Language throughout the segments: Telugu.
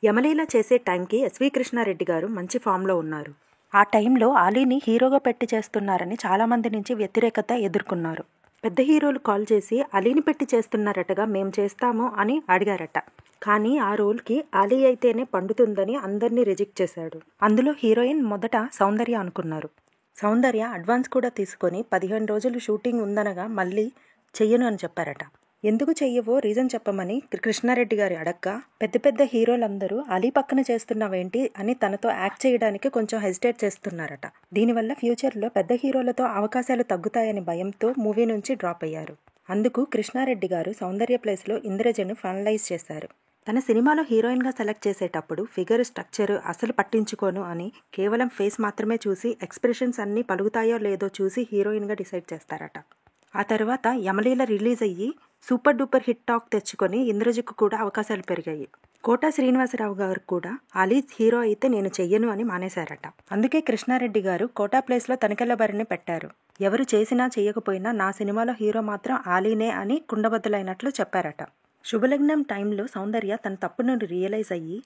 యమలీల చేసే టైంకి ఎస్వి కృష్ణారెడ్డి గారు మంచి ఫామ్లో ఉన్నారు. ఆ టైంలో ఆలీని హీరోగా పెట్టి చేస్తున్నారని చాలామంది నుంచి వ్యతిరేకత ఎదుర్కొన్నారు. పెద్ద హీరోలు కాల్ చేసి అలీని పెట్టి చేస్తున్నారటగా మేం చేస్తాము అని అడిగారట. కానీ ఆ రోల్కి అలీ అయితేనే పండుతుందని అందరినీ రిజెక్ట్ చేశాడు. అందులో హీరోయిన్ మొదట సౌందర్య అనుకున్నారు. సౌందర్య అడ్వాన్స్ కూడా తీసుకొని 15 రోజులు షూటింగ్ ఉందనగా మళ్ళీ చెయ్యను అని చెప్పారట. ఎందుకు చెయ్యవో రీజన్ చెప్పమని కృష్ణారెడ్డి గారి అడగ్గా పెద్ద పెద్ద హీరోలందరూ అలీ పక్కన చేస్తున్నావేంటి అని తనతో యాక్ట్ చేయడానికి కొంచెం హెసిటేట్ చేస్తున్నారట. దీనివల్ల ఫ్యూచర్లో పెద్ద హీరోలతో అవకాశాలు తగ్గుతాయని భయంతో మూవీ నుంచి డ్రాప్ అయ్యారు. అందుకు కృష్ణారెడ్డి గారు సౌందర్య ప్లేస్లో ఇంద్రజను ఫైనలైజ్ చేశారు. తన సినిమాలో హీరోయిన్గా సెలెక్ట్ చేసేటప్పుడు ఫిగర్ స్ట్రక్చర్ అసలు పట్టించుకోను అని కేవలం ఫేస్ మాత్రమే చూసి ఎక్స్ప్రెషన్స్ అన్నీ పలుకుతాయో లేదో చూసి హీరోయిన్గా డిసైడ్ చేస్తారట. ఆ తర్వాత యమలీల రిలీజ్ అయ్యి సూపర్ డూపర్ హిట్ టాక్ తెచ్చుకొని ఇంద్రజకు కూడా అవకాశాలు పెరిగాయి. కోట శ్రీనివాసరావు గారు కూడా అలీ హీరో అయితే నేను చెయ్యను అని మానేశారట. అందుకే కృష్ణారెడ్డి గారు కోటా ప్లేస్లో తనికెళ్ల భరణి పెట్టారు. ఎవరు చేసినా చేయకపోయినా నా సినిమాలో హీరో మాత్రం అలీనే అని కుండబద్దలైనట్లు చెప్పారట. శుభలగ్నం టైంలో సౌందర్య తన తప్పును రియలైజ్ అయ్యి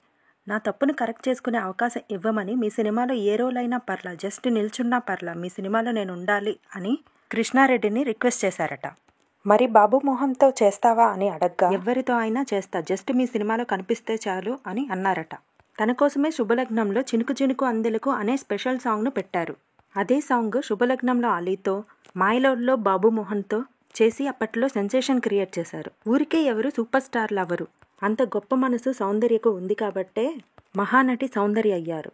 నా తప్పును కరెక్ట్ చేసుకునే అవకాశం ఇవ్వమని మీ సినిమాలో ఏ రోల్ అయినా పర్లా, జస్ట్ నిల్చున్నా పర్లా, మీ సినిమాలో నేను ఉండాలి అని కృష్ణారెడ్డిని రిక్వెస్ట్ చేశారట. మరి బాబు మోహన్తో చేస్తావా అని అడగ్గా ఎవరితో అయినా చేస్తా, జస్ట్ మీ సినిమాలో కనిపిస్తే చాలు అని అన్నారట. తన కోసమే శుభలగ్నంలో చినుకు చినుకు అందెలకు అనే స్పెషల్ సాంగ్ను పెట్టారు. అదే సాంగ్ శుభలగ్నంలో అలీతో, మాయలోడ్లో బాబు మోహన్తో చేసి అప్పట్లో సెన్సేషన్ క్రియేట్ చేశారు. ఊరికే ఎవరు సూపర్ స్టార్లు అవ్వరు, అంత గొప్ప మనసు సౌందర్యకు ఉంది కాబట్టే మహానటి సౌందర్య అయ్యారు.